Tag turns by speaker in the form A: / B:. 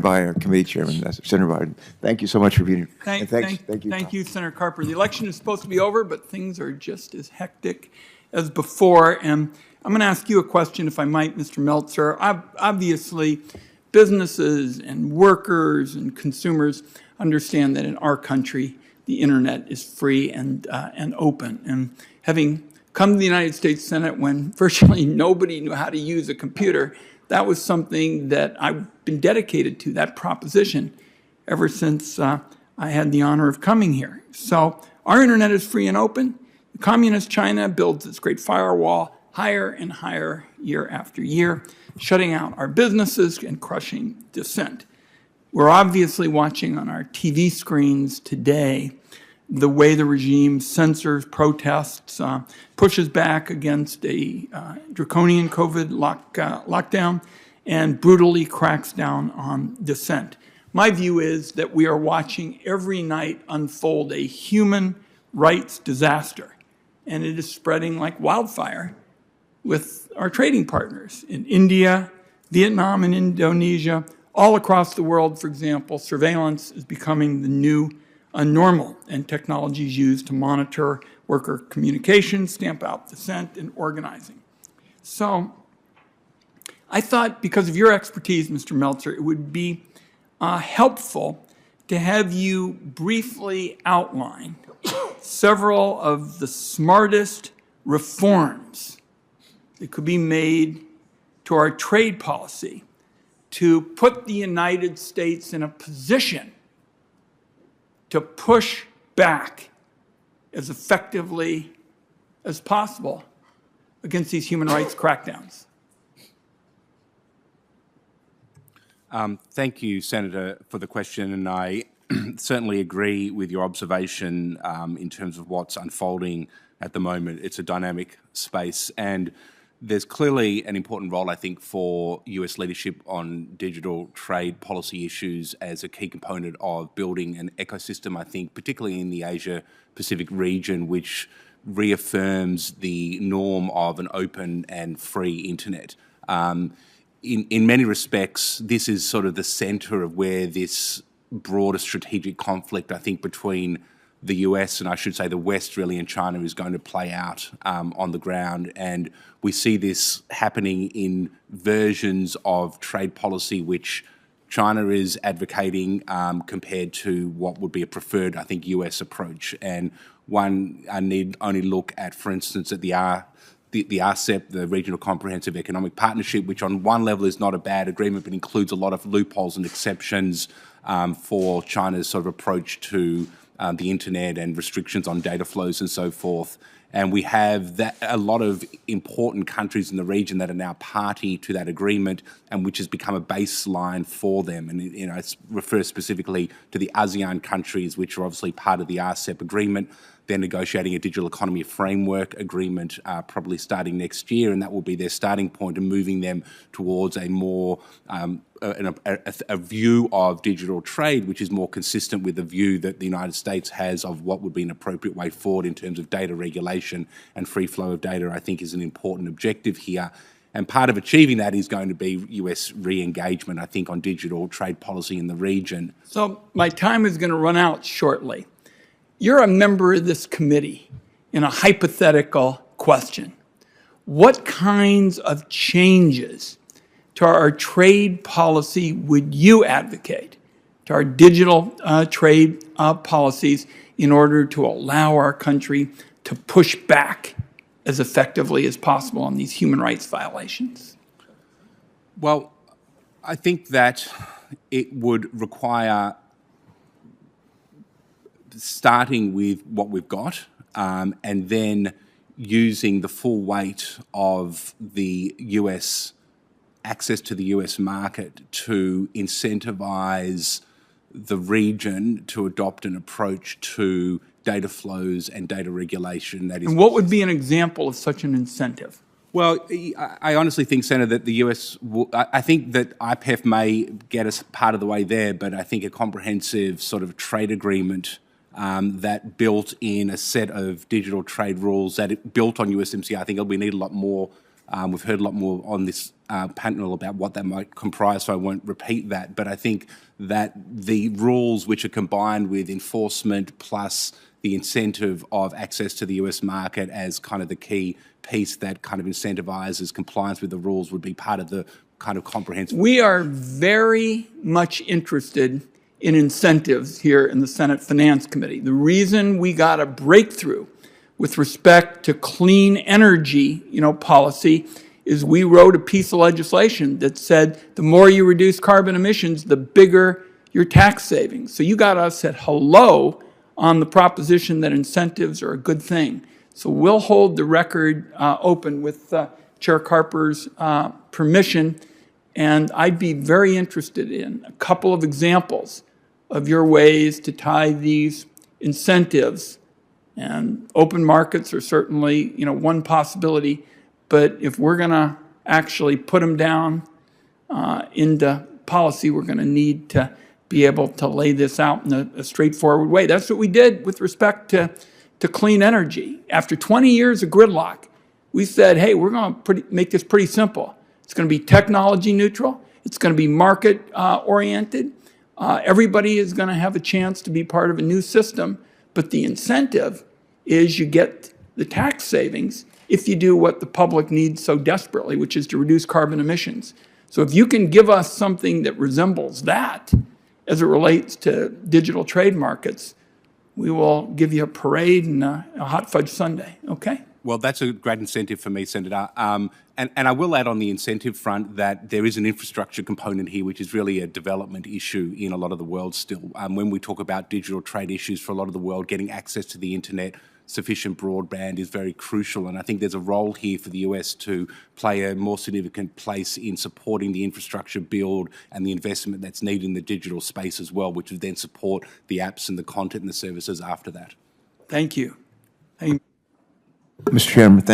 A: by our committee chairman, Senator Wyden. Thank you so much for being here.
B: Thank
A: you.
B: Thank you, Senator Carper. The election is supposed to be over, but things are just as hectic as before. And I'm going to ask you a question, if I might, Mr. Meltzer. Obviously, businesses and workers and consumers understand that in our country, the internet is free and open. And having come to the United States Senate when virtually nobody knew how to use a computer, that was something that I've been dedicated to, that proposition, ever since I had the honor of coming here. So our internet is free and open. The communist China builds its great firewall higher and higher year after year, shutting out our businesses and crushing dissent. We're obviously watching on our TV screens today the way the regime censors protests, pushes back against a draconian COVID lockdown, and brutally cracks down on dissent. My view is that we are watching every night unfold a human rights disaster, and it is spreading like wildfire with our trading partners in India, Vietnam, and Indonesia. All across the world, for example, surveillance is becoming the new normal, and technology is used to monitor worker communications, stamp out dissent, and organizing. So I thought, because of your expertise, Mr. Meltzer, it would be helpful to have you briefly outline several of the smartest reforms that could be made to our trade policy to put the United States in a position to push back as effectively as possible against these human rights crackdowns.
C: Thank you, Senator, for the question, and I certainly agree with your observation in terms of what's unfolding at the moment. It's a dynamic space, and there's clearly an important role, I think, for US leadership on digital trade policy issues as a key component of building an ecosystem, I think, particularly in the Asia-Pacific region, which reaffirms the norm of an open and free internet. In many respects, this is sort of the centre of where this broader strategic conflict, I think, between the US and I should say the West really and China is going to play out on the ground. And we see this happening in versions of trade policy which China is advocating compared to what would be a preferred, I think, US approach. And one need only look at, for instance, at the RCEP, the Regional Comprehensive Economic Partnership, which on one level is not a bad agreement, but includes a lot of loopholes and exceptions for China's sort of approach to the internet and restrictions on data flows and so forth. And we have a lot of important countries in the region that are now party to that agreement, and which has become a baseline for them. And it refers specifically to the ASEAN countries, which are obviously part of the RCEP agreement. They're negotiating a digital economy framework agreement probably starting next year, and that will be their starting point and moving them towards a more a view of digital trade which is more consistent with the view that the United States has of what would be an appropriate way forward in terms of data regulation and free flow of data, I think, is an important objective here. And part of achieving that is going to be US re-engagement, I think, on digital trade policy in the region.
B: So my time is going to run out shortly. You're a member of this committee in a hypothetical question. What kinds of changes to our trade policy would you advocate, to our digital trade policies, in order to allow our country to push back as effectively as possible on these human rights violations?
C: Well, I think that it would require starting with what we've got and then using the full weight of the US access to the US market to incentivize the region to adopt an approach to data flows and data regulation. That is.
B: And what would be an example of such an incentive?
C: Well, I honestly think, Senator, that the US, I think that IPEF may get us part of the way there, but I think a comprehensive sort of trade agreement that built in a set of digital trade rules that built on USMCA, I think we need a lot more We've heard a lot more on this panel about what that might comprise, so I won't repeat that. But I think that the rules which are combined with enforcement plus the incentive of access to the US market as kind of the key piece that kind of incentivizes compliance with the rules would be part of the kind of comprehensive.
B: We are very much interested in incentives here in the Senate Finance Committee. The reason we got a breakthrough with respect to clean energy, policy is we wrote a piece of legislation that said the more you reduce carbon emissions, the bigger your tax savings. So you got us at hello on the proposition that incentives are a good thing. So we'll hold the record open with Chair Carper's permission, and I'd be very interested in a couple of examples of your ways to tie these incentives. And open markets are certainly, one possibility. But if we're going to actually put them down into policy, we're going to need to be able to lay this out in a straightforward way. That's what we did with respect to clean energy. After 20 years of gridlock, we said, hey, we're going to make this pretty simple. It's going to be technology neutral. It's going to be market oriented. Everybody is going to have a chance to be part of a new system. But the incentive is you get the tax savings if you do what the public needs so desperately, which is to reduce carbon emissions. So if you can give us something that resembles that as it relates to digital trade markets, we will give you a parade and a hot fudge sundae, okay?
C: Well, that's a great incentive for me, Senator. And I will add on the incentive front that there is an infrastructure component here, which is really a development issue in a lot of the world still. When we talk about digital trade issues for a lot of the world, getting access to the internet, sufficient broadband is very crucial. And I think there's a role here for the US to play a more significant place in supporting the infrastructure build and the investment that's needed in the digital space as well, which would then support the apps and the content and the services after that.
B: Thank you.
A: Mr. Chairman,